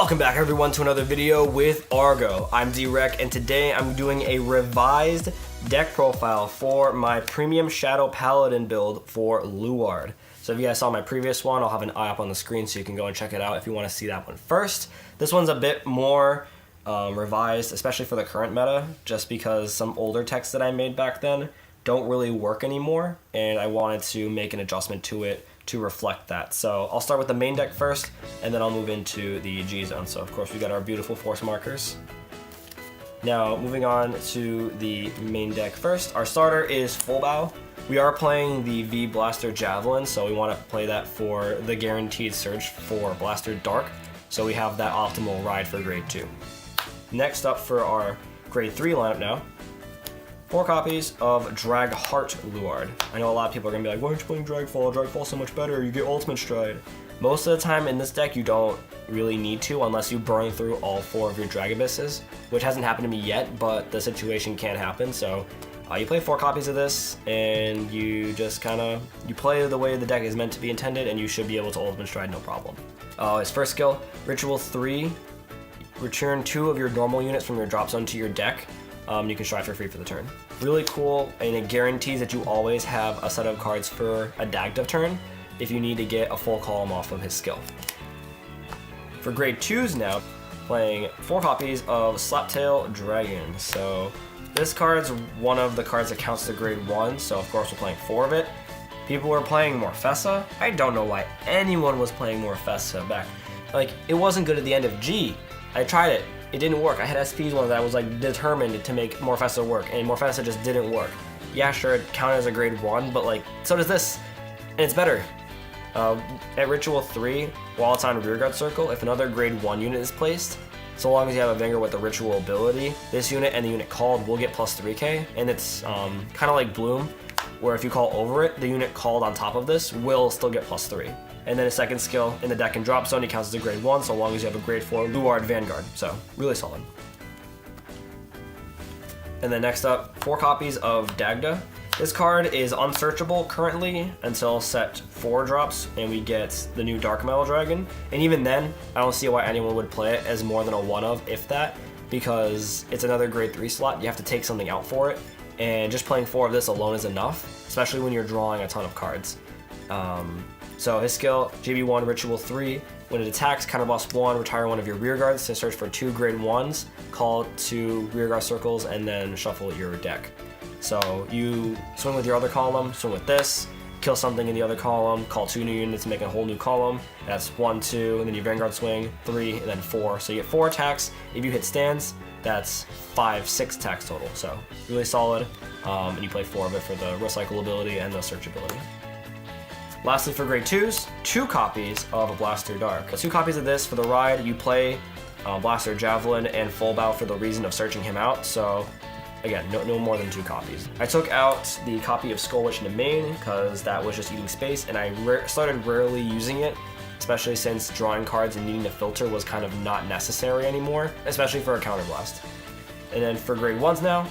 Welcome back everyone to another video with Argo. I'm D-Rec and today I'm doing a revised deck profile for my premium Shadow Paladin build for Luard. So if you guys saw my previous one, I'll have an eye up on the screen so you can go and check it out if you want to see that one first. This one's a bit more revised, especially for the current meta, just because some older texts that I made back then don't really work anymore, and I wanted to make an adjustment to it to reflect that. So I'll start with the main deck first, and then I'll move into the G zone. So of course we got our beautiful force markers. Now moving on to the main deck first, our starter is Full Bow. We are playing the V Blaster Javelin, so we want to play that for the guaranteed surge for Blaster Dark, so we have that optimal ride for grade 2. Next up for our grade 3 lineup now, 4 copies of Drag Heart Luard. I know a lot of people are going to be like, why aren't you playing Dragfall? Dragfall's so much better, you get Ultimate Stride. Most of the time in this deck you don't really need to unless you burn through all 4 of your Drag Abysses, which hasn't happened to me yet, but the situation can happen. So you play 4 copies of this and you just you play the way the deck is meant to be intended, and you should be able to Ultimate Stride no problem. His first skill, Ritual 3, return 2 of your normal units from your drop zone to your deck. You can stride for free for the turn. Really cool, and it guarantees that you always have a set of cards for a Dagda turn if you need to get a full column off of his skill. For grade 2s now, playing 4 copies of Slaptail Dragon. So this card's one of the cards that counts to grade 1, so of course we're playing 4 of it. People were playing Morfessa. I don't know why anyone was playing Morfessa back. Like, it wasn't good at the end of G. I tried it. It didn't work. I had SPs one that was like determined to make Morfessa work, and Morfessa just didn't work. Yeah, sure, it counted as a grade 1, but like, so does this, and it's better. At Ritual 3, while it's on Rearguard Circle, if another grade 1 unit is placed, so long as you have a Vanguard with the Ritual ability, this unit and the unit called will get plus 3k, and it's kind of like Bloom, where if you call over it, the unit called on top of this will still get plus 3. And then a second skill in the deck and drop zone, he counts as a grade 1 so long as you have a grade 4 Luard Vanguard. So really solid. And then next up, 4 copies of Dagda. This card is unsearchable currently until set 4 drops and we get the new Dark Metal Dragon. And even then, I don't see why anyone would play it as more than a 1 of, if that, because it's another grade 3 slot. You have to take something out for it, and just playing 4 of this alone is enough, especially when you're drawing a ton of cards. So his skill, GB1 Ritual 3, when it attacks, counterboss 1, retire 1 of your rear guards to search for 2 grade 1s, call 2 rearguard circles, and then shuffle your deck. So you swing with your other column, swing with this, kill something in the other column, call 2 new units, make a whole new column. That's 1, 2, and then you Vanguard swing, 3, and then 4. So you get 4 attacks. If you hit stands, that's 5, 6 attacks total. So really solid, and you play 4 of it for the recycle ability and the search ability. Lastly, for grade 2s, 2 copies of Blaster Dark. 2 copies of this for the ride. You play Blaster Javelin and Full Bow for the reason of searching him out, so again, no more than 2 copies. I took out the copy of Skull Witch in the main because that was just eating space, and I started rarely using it, especially since drawing cards and needing to filter was kind of not necessary anymore, especially for a counterblast. And then for grade 1s now,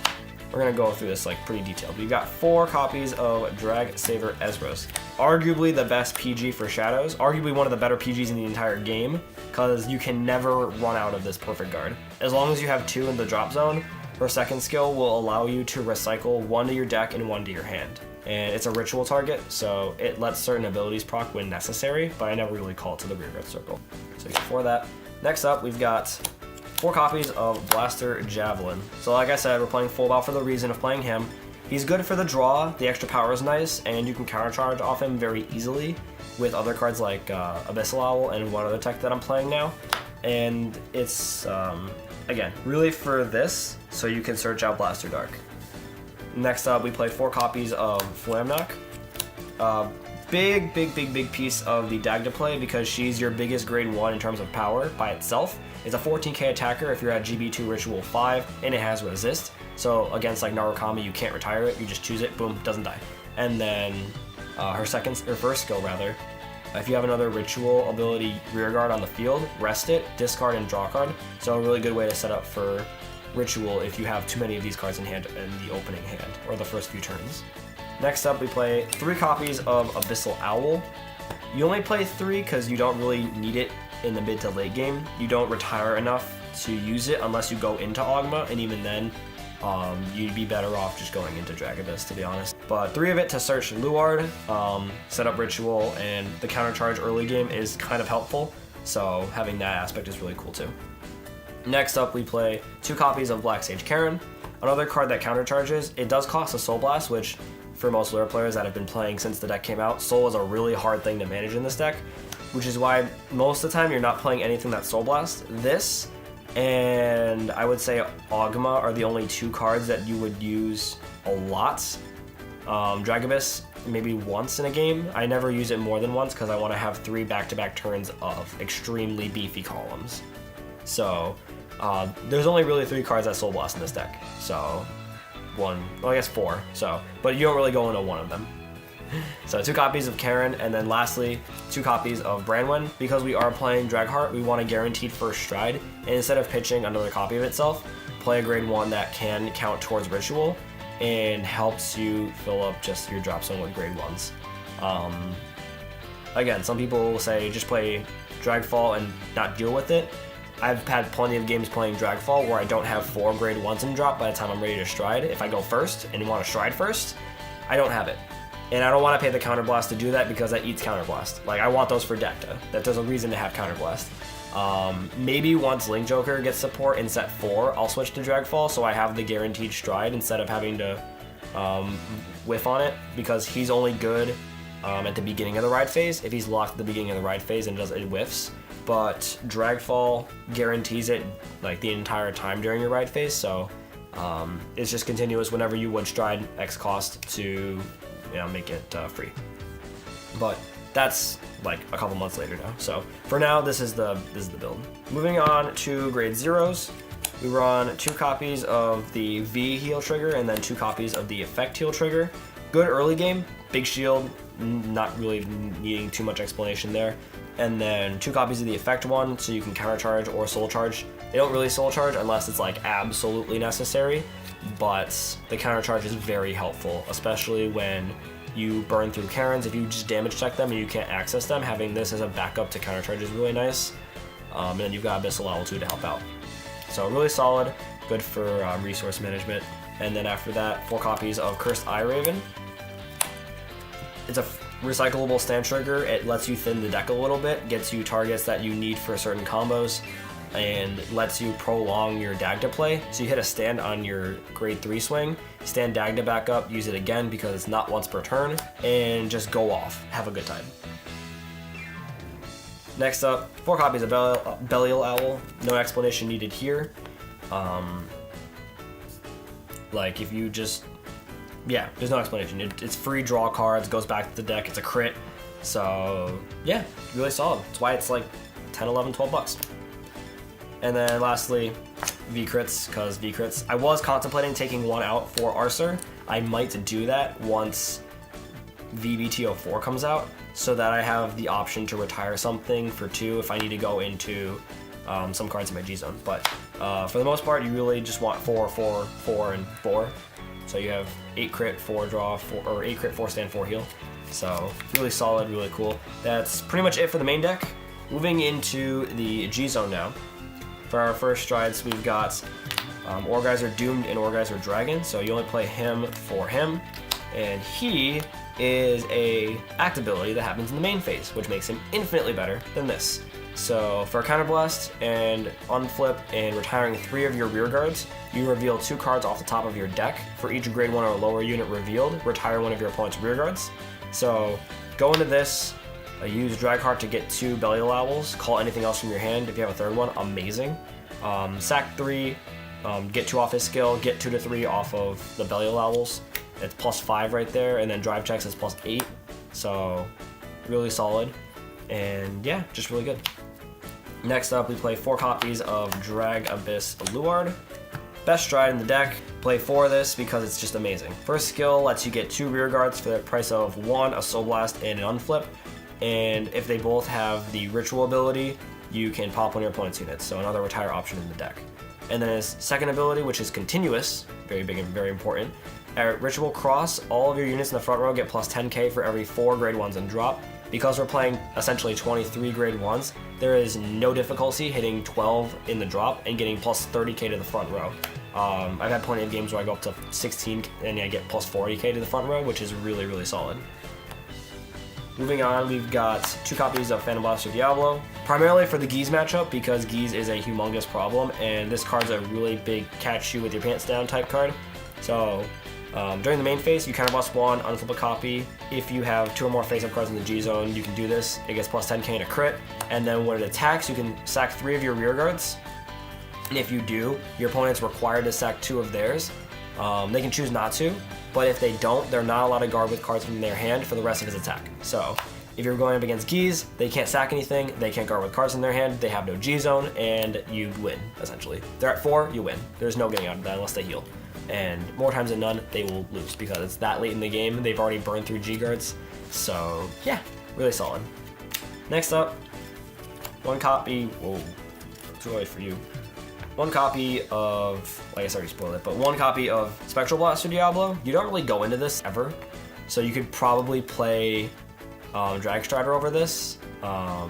we're gonna go through this like pretty detailed. We've got 4 copies of Drag Saver Ezra's. Arguably the best PG for Shadows, arguably one of the better PGs in the entire game, because you can never run out of this perfect guard. As long as you have 2 in the drop zone, her second skill will allow you to recycle 1 to your deck and 1 to your hand. And it's a ritual target, so it lets certain abilities proc when necessary, but I never really call it to the rearguard circle. So before that, next up we've got 4 copies of Blaster Javelin. So like I said, we're playing Full Bow for the reason of playing him. He's good for the draw, the extra power is nice, and you can countercharge off him very easily with other cards like Abyssal Owl and one other tech that I'm playing now. And it's, again, really for this, so you can search out Blaster Dark. Next up, we played 4 copies of Flamnock. Big piece of the Dagda play because she's your biggest grade 1 in terms of power by itself. It's a 14k attacker if you're at GB2 Ritual 5, and it has resist. So against like Narukami, you can't retire it, you just choose it, boom, doesn't die. And then her first skill rather, if you have another ritual ability rearguard on the field, rest it, discard, and draw a card. So a really good way to set up for ritual if you have too many of these cards in hand in the opening hand, or the first few turns. Next up, we play 3 copies of Abyssal Owl. You only play 3 because you don't really need it in the mid to late game, you don't retire enough to use it unless you go into Ogma, and even then, you'd be better off just going into Drag Abyss, to be honest. But 3 of it to search Luard, set up Ritual, and the countercharge early game is kind of helpful, so having that aspect is really cool too. Next up, we play 2 copies of Black Sage Karen. Another card that countercharges, it does cost a Soul Blast, which for most Luard players that have been playing since the deck came out, Soul is a really hard thing to manage in this deck, which is why most of the time you're not playing anything that's Soul Blast. This, and I would say Ogma are the only 2 cards that you would use a lot. Drag Abyss, maybe once in a game. I never use it more than once because I want to have 3 back-to-back turns of extremely beefy columns. So, there's only really 3 cards that Soul Blast in this deck. So, I guess 4. So, but you don't really go into one of them. So 2 copies of Karen, and then lastly, 2 copies of Branwen. Because we are playing Dragheart, we want a guaranteed first stride, and instead of pitching another copy of itself, play a grade 1 that can count towards Ritual, and helps you fill up just your drop zone with grade 1s. Again, some people will say just play Dragfall and not deal with it. I've had plenty of games playing Dragfall where I don't have 4 grade 1s in drop by the time I'm ready to stride. If I go first and you want to stride first, I don't have it. And I don't want to pay the Counterblast to do that because that eats Counterblast. Like, I want those for Decta. That there's a reason to have Counterblast. Maybe once Link Joker gets support in set 4, I'll switch to Dragfall so I have the guaranteed stride instead of having to whiff on it, because he's only good at the beginning of the ride phase. If he's locked at the beginning of the ride phase and it whiffs, but Dragfall guarantees it like the entire time during your ride phase, so it's just continuous whenever you would stride X cost to make it free. But that's like a couple months later now. So for now, this is the build. Moving on to grade 0s, we run 2 copies of the V heal trigger and then 2 copies of the effect heal trigger. Good early game, big shield, not really needing too much explanation there. And then 2 copies of the effect one, so you can counter charge or soul charge. They don't really soul charge unless it's like absolutely necessary, but the counter charge is very helpful, especially when you burn through Karens. If you just damage check them and you can't access them, having this as a backup to counter charge is really nice. And then you've got Abyssal Owl too to help out. So really solid, good for resource management. And then after that, 4 copies of Cursed Eye Raven. It's a recyclable stand trigger. It lets you thin the deck a little bit, gets you targets that you need for certain combos, and lets you prolong your Dagda play. So you hit a stand on your grade 3 swing, stand Dagda back up, use it again because it's not once per turn, and just go off. Have a good time. Next up, 4 copies of Belial Owl. No explanation needed here. Like if you just, yeah, there's no explanation. It's free draw cards, goes back to the deck, it's a crit. So yeah, really solid. That's why it's like 10, 11, 12 bucks. And then lastly, V-Crits, because V-Crits. I was contemplating taking 1 out for Arcer. I might do that once VBTO4 comes out, so that I have the option to retire something for 2 if I need to go into some cards in my G-Zone. But for the most part, you really just want 4, 4, 4, and 4. So you have 8 crit, 4 draw, 4, or 8 crit, 4 stand, 4 heal. So really solid, really cool. That's pretty much it for the main deck. Moving into the G-Zone now. For our first strides, we've got Orgeyser Doomed and Orgeyser Dragon. So you only play him for him. And he is a act ability that happens in the main phase, which makes him infinitely better than this. So for a Counterblast and Unflip and retiring 3 of your rear guards, you reveal 2 cards off the top of your deck. For each grade 1 or lower unit revealed, retire 1 of your opponent's rear guards. So go into this, use Dragheart to get 2 Belial Owls, call anything else from your hand. If you have a 3rd one, amazing. Sack 3, get 2 off his skill, get 2 to 3 off of the Belial Owls. It's +5 right there, and then drive checks is +8. So really solid, and yeah, just really good. Next up, we play 4 copies of Drag Abyss Luard. Best stride in the deck. Play 4 of this because it's just amazing. First skill lets you get 2 rear guards for the price of 1, a Soul Blast, and an Unflip. And if they both have the Ritual ability, you can pop one of your opponent's units, so another retire option in the deck. And then his second ability, which is Continuous, very big and very important. At Ritual Cross, all of your units in the front row get +10k for every 4 grade 1s in drop. because we're playing essentially 23 grade 1s, there is no difficulty hitting 12 in the drop and getting plus 30k to the front row. I've had plenty of games where I go up to 16 and I get plus 40k to the front row, which is really, really solid. Moving on, we've got 2 copies of Phantom Blaster Diablo, primarily for the Geese matchup because Geese is a humongous problem, and this card's a really big catch you with your pants down type card. So during the main phase, you Counter Blast 1, unflip a copy. If you have 2 or more face-up cards in the G zone, you can do this. It gets plus 10k in a crit, and then when it attacks, you can sack 3 of your rear guards. And if you do, your opponent's required to sack 2 of theirs. They can choose not to, but if they don't, they're not allowed to guard with cards from their hand for the rest of his attack. So if you're going up against Geese, they can't sack anything, they can't guard with cards in their hand, they have no G zone, and you win, essentially. They're at 4, you win. There's no getting out of that unless they heal. And more times than none, they will lose because it's that late in the game. They've already burned through G guards. So yeah, really solid. Next up, 1 copy, whoa, too early for you. 1 copy of, I guess I already spoiled it, but 1 copy of Spectral Blaster Diablo. You don't really go into this ever, so you could probably play Drag Strider over this. I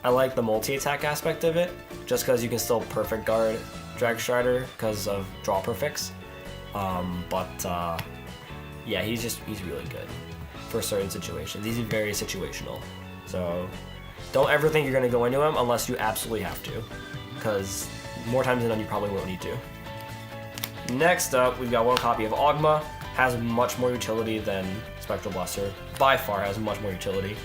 like the multi-attack aspect of it, just because you can still perfect guard Drag Strider because of draw perfects. Yeah, he's really good for certain situations. He's very situational, so don't ever think you're gonna go into him unless you absolutely have to, because more times than none, you probably won't need to. Next up, we've got 1 copy of Ogma. Has much more utility than Spectral Blaster. By far has much more utility.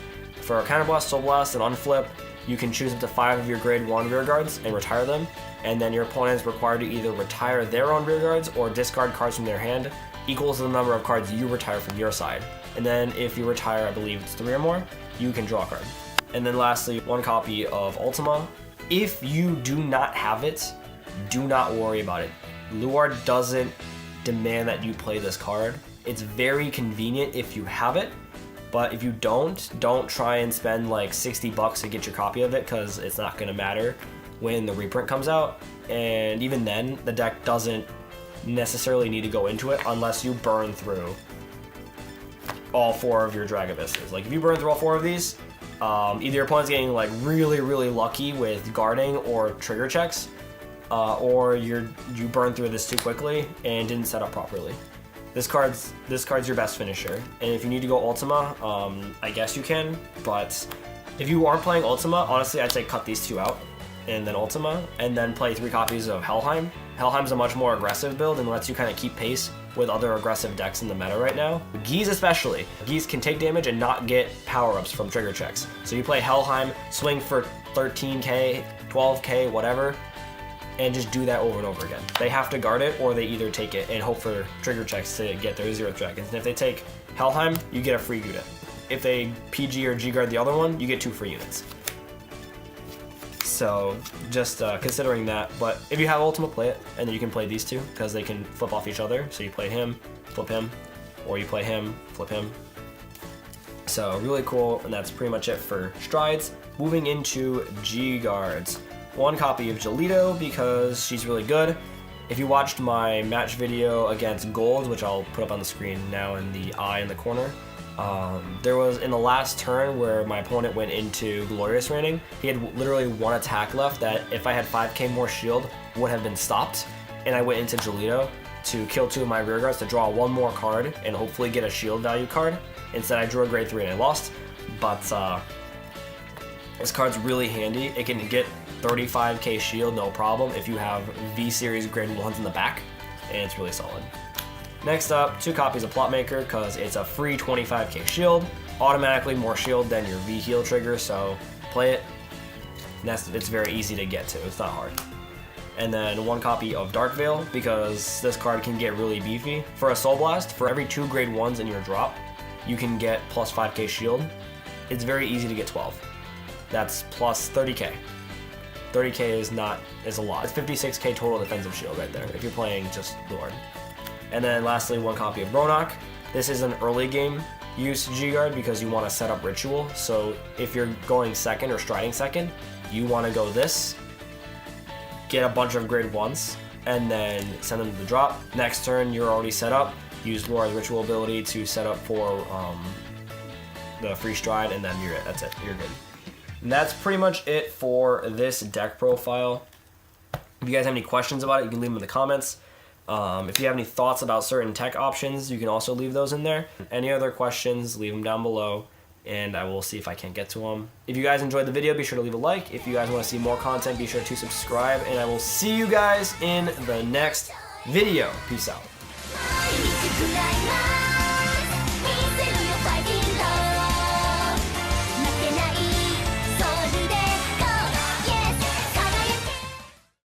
For Counter Blast, Soul Blast, and Unflip, you can choose up to 5 of your grade 1 rear guards and retire them. And then your opponent is required to either retire their own rear guards or discard cards from their hand, equals to the number of cards you retire from your side. And then if you retire, I believe it's 3 or more, you can draw a card. And then lastly, 1 copy of Ultima. If you do not have it, do not worry about it. Luard doesn't demand that you play this card. It's very convenient if you have it, but if you don't try and spend like 60 bucks to get your copy of it because it's not going to matter when the reprint comes out. And even then, the deck doesn't necessarily need to go into it unless you burn through all 4 of your Drag Abysses. Like if you burn through all 4 of these, either your opponent's getting like really, really lucky with guarding or trigger checks, or you burn through this too quickly and didn't set up properly. This card's your best finisher, and if you need to go Ultima, I guess you can, but if you aren't playing Ultima, honestly, I'd say cut these 2 out, and then Ultima, and then play 3 copies of Helheim. Helheim's a much more aggressive build and lets you kind of keep pace with other aggressive decks in the meta right now. Geese especially. Geese can take damage and not get power-ups from trigger checks. So you play Helheim, swing for 13k, 12k, whatever, and just do that over and over again. They have to guard it, or they either take it and hope for trigger checks to get their 0th dragons. And if they take Helheim, you get a free unit. If they PG or G guard the other one, you get 2 free units. So just considering that, but if you have Ultima, play it, and then you can play these 2 because they can flip off each other. So you play him, flip him, or you play him, flip him. So really cool, and that's pretty much it for Strides. Moving into G guards. 1 copy of Jolito because she's really good. If you watched my match video against Gold, which I'll put up on the screen now in the eye in the corner, there was in the last turn where my opponent went into Glorious Raining, he had literally 1 attack left that if I had 5k more shield would have been stopped, and I went into Jolito to kill 2 of my rear guards to draw 1 more card and hopefully get a shield value card. Instead I drew a grade 3 and I lost, but this card's really handy. It can get 35k shield, no problem, if you have V-Series grade 1s in the back, and it's really solid. Next up, 2 copies of Plotmaker, because it's a free 25k shield, automatically more shield than your V-Heal trigger, so play it. It's very easy to get to, it's not hard. And then 1 copy of Dark Veil, because this card can get really beefy. For a Soul Blast, for every 2 grade 1s in your drop, you can get plus 5k shield. It's very easy to get 12. That's plus 30k. 30k is a lot. It's 56k total defensive shield right there if you're playing just Luard. And then lastly, 1 copy of Ronak. This is an early game use G-Guard because you want to set up Ritual. So if you're going second or striding second, you want to go this, get a bunch of grade 1s, and then send them to the drop. Next turn, you're already set up. Use Luard's Ritual ability to set up for the free stride, and then you're it. That's it. You're good. And that's pretty much it for this deck profile. If you guys have any questions about it, you can leave them in the comments. If you have any thoughts about certain tech options, you can also leave those in there. Any other questions, leave them down below, and I will see if I can get to them. If you guys enjoyed the video, be sure to leave a like. If you guys want to see more content, be sure to subscribe, and I will see you guys in the next video. Peace out.